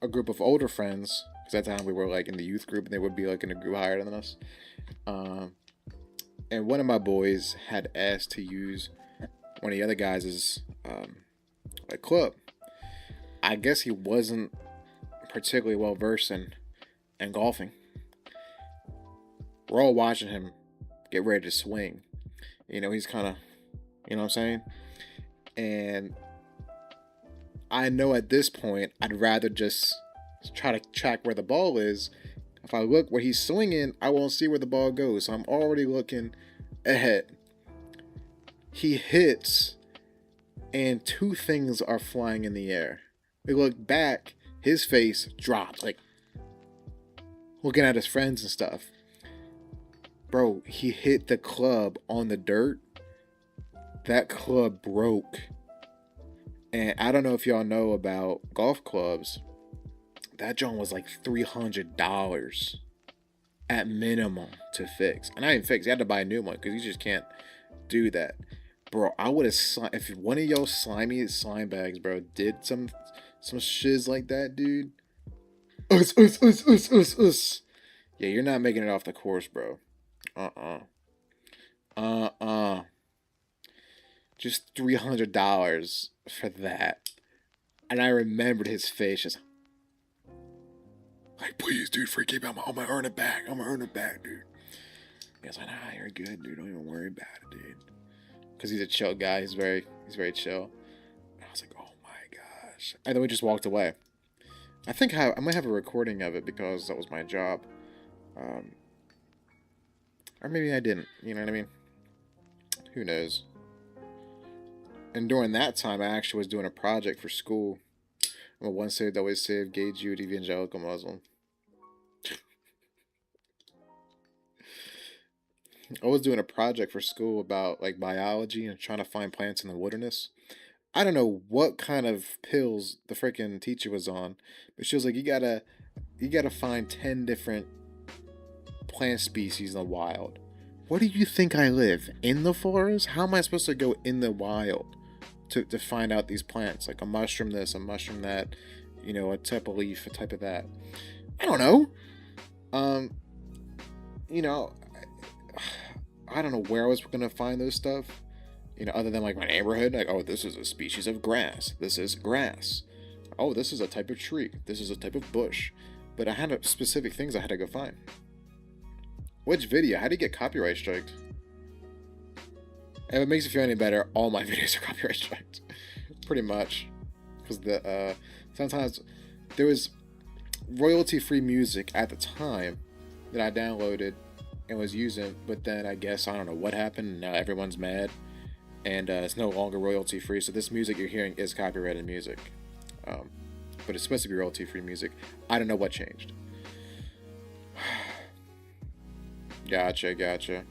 a group of older friends. Because at that time we were like in the youth group, and they would be like in a group higher than us. And one of my boys had asked to use one of the other guys' like club. I guess he wasn't particularly well versed in golfing. We're all watching him get ready to swing. You know, he's kind of, you know what I'm saying? And I know at this point, I'd rather just try to track where the ball is. If I look where he's swinging, I won't see where the ball goes. So I'm already looking ahead. He hits, and 2 things are flying in the air. We look back, his face drops, like looking at his friends and stuff. Bro, he hit the club on the dirt. That club broke. And I don't know if y'all know about golf clubs. That joint was like $300 at minimum to fix. And I didn't fix. You had to buy a new one because you just can't do that. Bro, I would have if one of y'all slimy slime bags, bro, did some shiz like that, dude. Us. Yeah, you're not making it off the course, bro. Just $300 for that. And I remembered his face just like, please, dude, forgive me. I'm gonna earn it back. I'm gonna earn it back, dude. He was like, nah, you're good, dude. Don't even worry about it, dude. Because he's a chill guy. He's very chill. And I was like, oh my gosh. And then we just walked away. I think I might have a recording of it because that was my job. Or maybe I didn't. You know what I mean? Who knows? And during that time, I actually was doing a project for school. I'm a once saved, always saved, gay Jude, evangelical Muslim. I was doing a project for school about like biology and trying to find plants in the wilderness. I don't know what kind of pills the freaking teacher was on, but she was like, you gotta find 10 different plant species in the wild. What do you think I live? In the forest? How am I supposed to go in the wild to find out these plants? Like a mushroom this, a mushroom that, you know, a type of leaf, a type of that. I don't know. You know, I don't know where I was gonna find those stuff. You know, other than like my neighborhood, like, oh, this is a species of grass. This is grass. Oh, this is a type of tree. This is a type of bush. But I had specific things I had to go find. Which video? How do you get copyright striked? If it makes you feel any better, all my videos are copyright striked. Pretty much. Because sometimes there was royalty-free music at the time that I downloaded and was using, but then I guess I don't know what happened, and now everyone's mad. and it's no longer royalty free. So this music you're hearing is copyrighted music, um, but it's supposed to be royalty free music. I don't know what changed. Gotcha.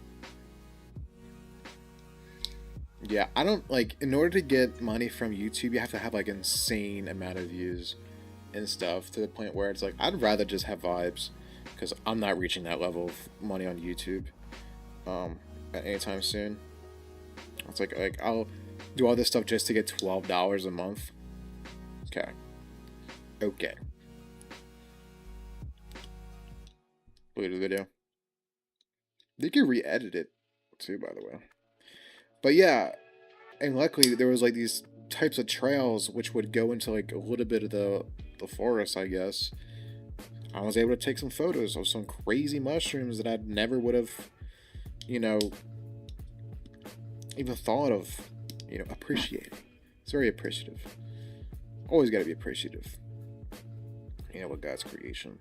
Yeah, I don't like. In order to get money from YouTube, you have to have like insane amount of views and stuff to the point where it's like I'd rather just have vibes because I'm not reaching that level of money on YouTube um at anytime soon. It's like I'll do all this stuff just to get $12 a month. Okay. Okay. Look at the video. They can re-edit it too, by the way. But yeah, and luckily there was like these types of trails which would go into like a little bit of the forest, I guess. I was able to take some photos of some crazy mushrooms that I never would have, you know, even thought of, appreciating. It's very appreciative. Always got to be appreciative, with God's creation.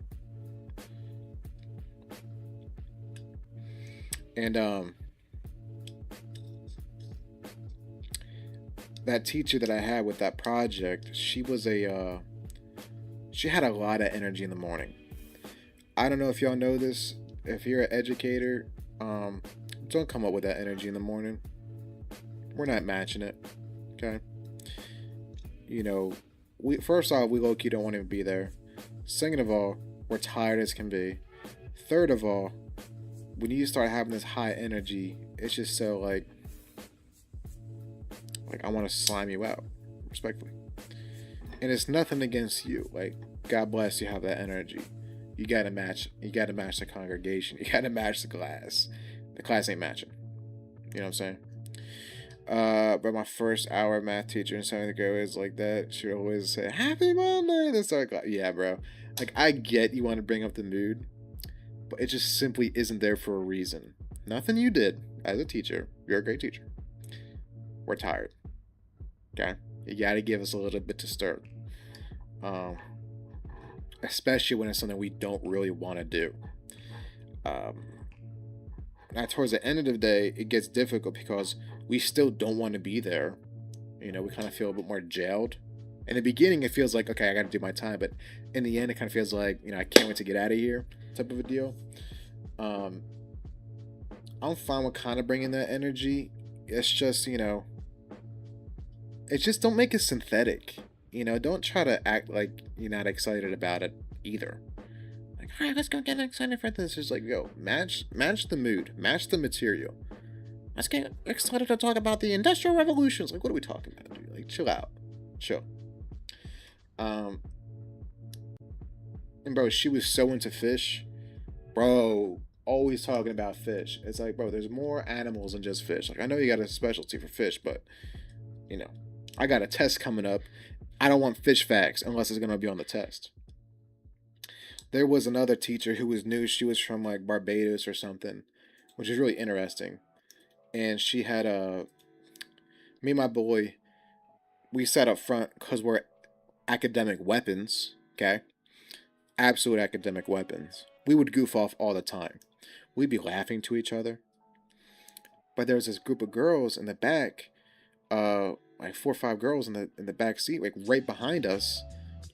And that teacher that I had with that project, she had a lot of energy in the morning. I don't know if y'all know this. If you're an educator, don't come up with that energy in the morning. We're not matching it. Okay. We first off, we low-key don't want to be there. Second of all, we're tired as can be. Third of all, when you start having this high energy, it's just so like I want to slime you out, respectfully. And it's nothing against you. Like, God bless you have that energy. You gotta match the congregation. You gotta match the class. The class ain't matching. You know what I'm saying? But my first hour math teacher in 7th grade was like that. She would always say, "Happy Monday." Then start class. Yeah, bro. Like, I get you want to bring up the mood, but it just simply isn't there for a reason. Nothing you did as a teacher. You're a great teacher. We're tired. Okay? You gotta give us a little bit to start. Especially when it's something we don't really want to do. Now, towards the end of the day, it gets difficult because we still don't want to be there. We kind of feel a bit more jailed. In the beginning, it feels like, okay, I got to do my time. But in the end, it kind of feels like, I can't wait to get out of here type of a deal. I'm fine with kind of bringing that energy. It's just, it's just don't make it synthetic. Don't try to act like you're not excited about it either. Like, all right, let's go get excited for this. It's like, yo, match the mood, match the material. Let's get excited to talk about the Industrial Revolution. It's like, what are we talking about, dude? Like, chill out, chill. And bro, she was so into fish, bro. Always talking about fish. It's like, bro, there's more animals than just fish. Like, I know you got a specialty for fish, but I got a test coming up. I don't want fish facts unless it's gonna be on the test. There was another teacher who was new. She was from like Barbados or something, which is really interesting. And she had me and my boy, we sat up front because we're academic weapons. Okay, absolute academic weapons. We would goof off all the time. We'd be laughing to each other. But there was this group of girls in the back, like 4 or 5 girls in the back seat, like right behind us.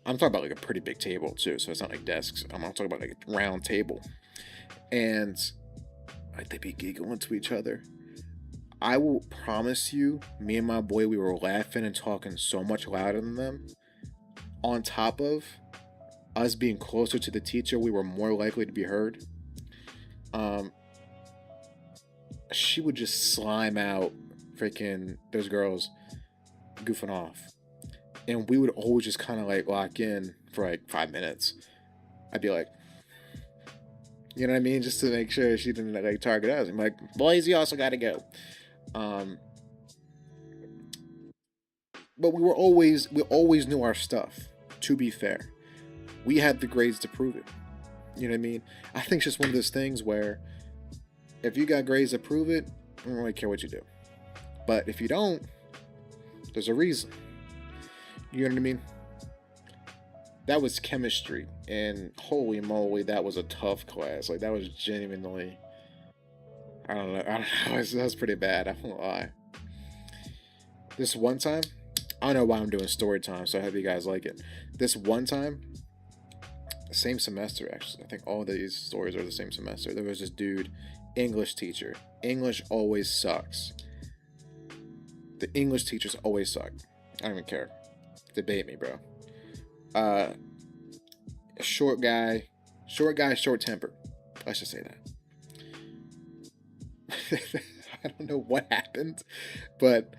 I'm talking about like a pretty big table too, so it's not like desks. I'm talking about like a round table, and like they'd be giggling to each other. I will promise you, me and my boy, we were laughing and talking so much louder than them. On top of us being closer to the teacher, we were more likely to be heard. She would just slime out freaking those girls goofing off. And we would always just kind of like lock in for like 5 minutes. I'd be like, you know what I mean? Just to make sure she didn't like target us. I'm like, boys, you also got to go. But we always knew our stuff, to be fair. We had the grades to prove it. You know what I mean? I think it's just one of those things where if you got grades to prove it, I don't really care what you do. But if you don't, there's a reason. You know what I mean? That was chemistry, and holy moly, that was a tough class. Like, that was genuinely, I don't know, that was pretty bad, I won't lie. This one time, I don't know why I'm doing story time, so I hope you guys like it. This one time, same semester actually. I think all these stories are the same semester. There was this dude, English teacher. English always sucks. The English teachers always suck. I don't even care. Debate me, bro. Short guy, short temper. Let's just say that. I don't know what happened, but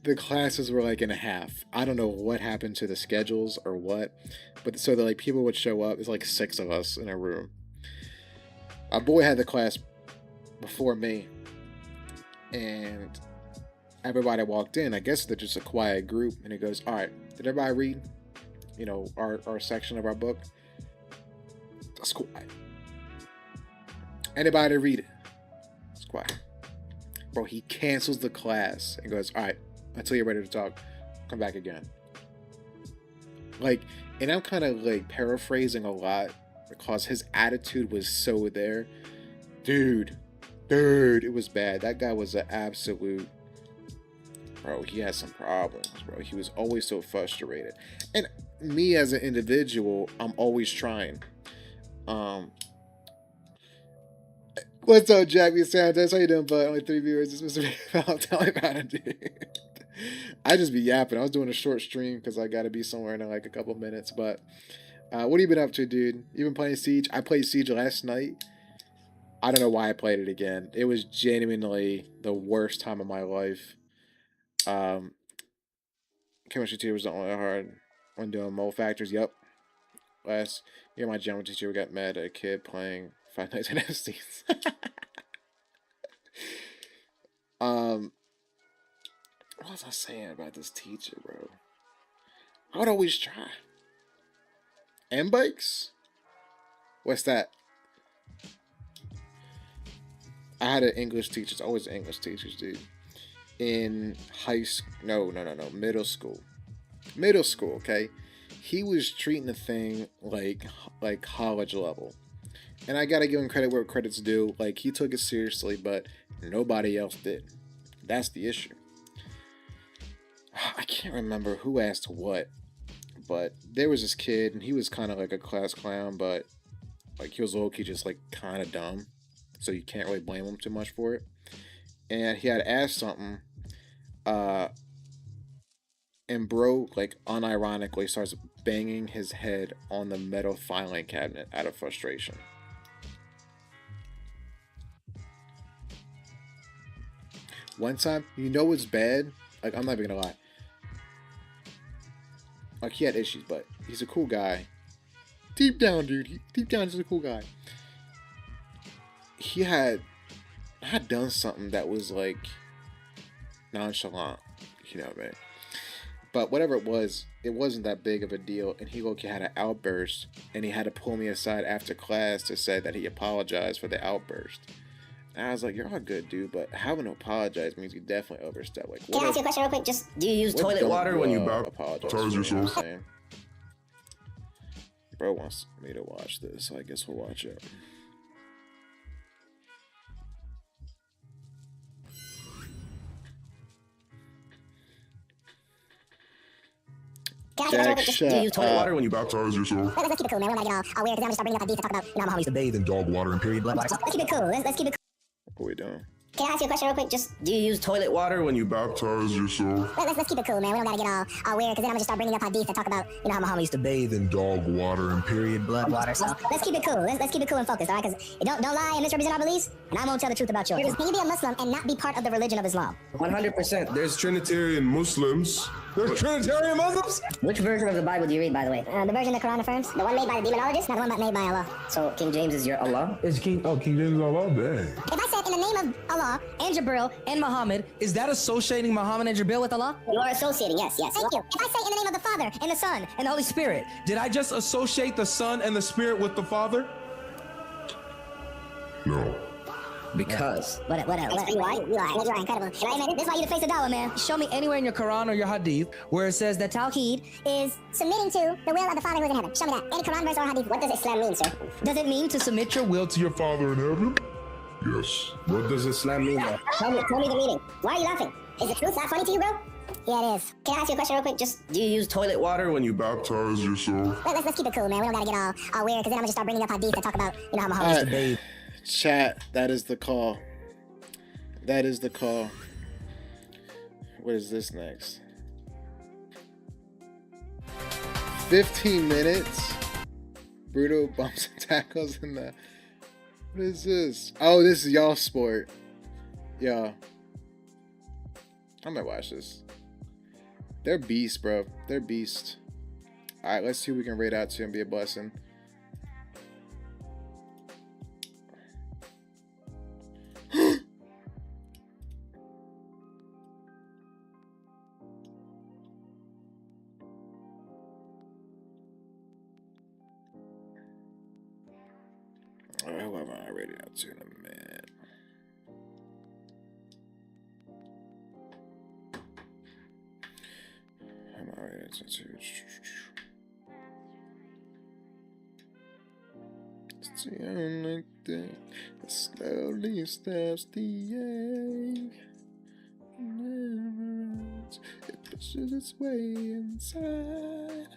the classes were like in a half. I don't know what happened to the schedules or what, but so that like people would show up. There's like 6 of us in a room. A boy had the class before me, and everybody walked in. I guess they're just a quiet group, and he goes, "All right, did everybody read? You know, our section of our book? That's quiet. Anybody read it? It's quiet." Bro, he cancels the class and goes, "All right, until you're ready to talk, come back again." Like, and I'm kind of like paraphrasing a lot because his attitude was so there. Dude, it was bad. That guy was an absolute, bro, he had some problems, bro. He was always so frustrated. And me as an individual, I'm always trying. What's up, Jackie Santos? How you doing, bud? Only 3 viewers. This was I'll tell you about it, dude. I just be yapping. I was doing a short stream because I got to be somewhere in like a couple minutes. But what have you been up to, dude? You been playing Siege? I played Siege last night. I don't know why I played it again. It was genuinely the worst time of my life. Chemistry teacher was the only hard when doing mole factors. Yep. Last year, my geometry teacher got mad at a kid playing Five Nights at Epstein's. What was I saying about this teacher, bro? I would always try. M-Bikes? What's that? I had an English teacher. It's always English teachers, dude. In high school. No. Middle school. Middle school, okay? He was treating the thing like college level. And I gotta give him credit where credit's due. Like, he took it seriously, but nobody else did. That's the issue. I can't remember who asked what, but there was this kid, and he was kind of like a class clown, but like he was low-key just like kind of dumb, so you can't really blame him too much for it. And he had asked something, and bro, like unironically, starts banging his head on the metal filing cabinet out of frustration. One time, you know what's bad? Like, I'm not even gonna lie. Like, he had issues, but he's a cool guy. Deep down, dude. Deep down, he's a cool guy. He had done something that was, like, nonchalant. You know what I mean? But whatever it wasn't that big of a deal. And he low-key had an outburst. And he had to pull me aside after class to say that he apologized for the outburst. And I was like, "You're all good, dude, but having to apologize means you definitely overstep." Like,
can I ask you a question real quick? Just, do you use toilet water when you
apologize? Yourself. Bro wants me to watch this, so I guess we'll watch it.
Jack, just, do you use toilet water when you
baptize yourself?
Let's keep it cool, man. We're not getting all weird, because I'm gonna start bringing up ideas to talk about, you know, how we used to
Bathe in dog water and period blood water.
Let's keep it cool. Let's keep it cool.
What are we doing?
Can I ask you a question real quick? Just, do you use toilet water when you
baptize yourself?
Let's keep it cool, man. We don't gotta get all weird, because then I'm gonna just start bringing up ideas to talk about, you know, how Muhammad used to
bathe in dog water and period blood water.
So let's keep it cool. Let's keep it cool and focused, all right? Because don't lie and misrepresent our beliefs, and I won't tell the truth about yours. Can you be a Muslim and not be part of the religion of Islam?
100%.
There's Trinitarian Muslims. There's Trinitarian Muslims?
Which version of the Bible do you read, by the way?
The version the Quran affirms. The one made by the demonologist, not the one made by Allah.
So King James is your Allah?
King James is Allah, dang.
If I said in the name of Allah
and Jibril and Muhammad, is that associating Muhammad and Jibril with Allah?
You are associating, yes. Thank you. If I say in the name of the Father and the Son
and the Holy Spirit,
did I just associate the Son and the Spirit with the Father?
No.
Because.
What else? You are incredible. This is why you the face of Dawah, man.
Show me anywhere in your Quran or your Hadith where it says that Tawheed
is submitting to the will of the Father who is in heaven. Show me that. Any Quran verse or Hadith. What does Islam mean, sir?
Does it mean to submit your will
to your Father in heaven? Yes.
What does Islam mean, though?
Tell me the meaning. Why are you laughing? Is the truth not funny to you, bro? Yeah, it is. Can I ask you a question real quick? Just
Do you use toilet water when
You baptize yourself.
let's keep it cool, man. We don't gotta get all weird, because then I'm gonna just start bringing up hadith and talk about, you know, how Muhammad used to
Alright,
bathe?
chat. That is the call. That is the call. What is this next? 15 minutes. Brutal bumps and tackles in the. What is this? Oh, this is y'all sport. Yeah. I might watch this. They're beasts, bro. They're beasts. Alright, let's see who we can rate out to and be a blessing. Alright, who am I rated out to in a minute? Am I rated out to? It's the only thing that slowly stops the ache. It pushes its way inside,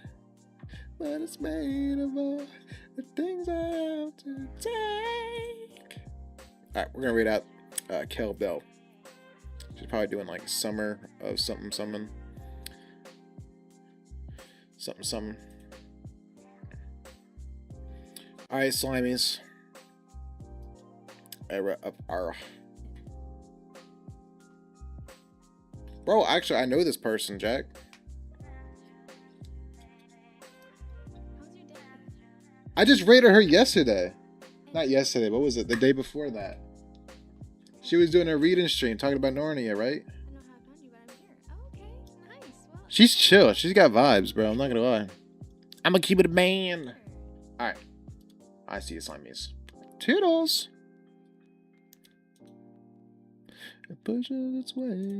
but it's made of all the things I have to take. Alright, we're gonna read out Kel Bell. She's probably doing like summer of something. Alright, Slimies. Era of our. Bro, actually, I know this person, Jack. I just rated her yesterday. Not yesterday, what was it? The day before that. She was doing a reading stream talking about Narnia, right? She's chill. She's got vibes, bro. I'm not gonna lie. I'm gonna keep it a man. Alright. I see you, Slimies. Toodles. It pushes its way.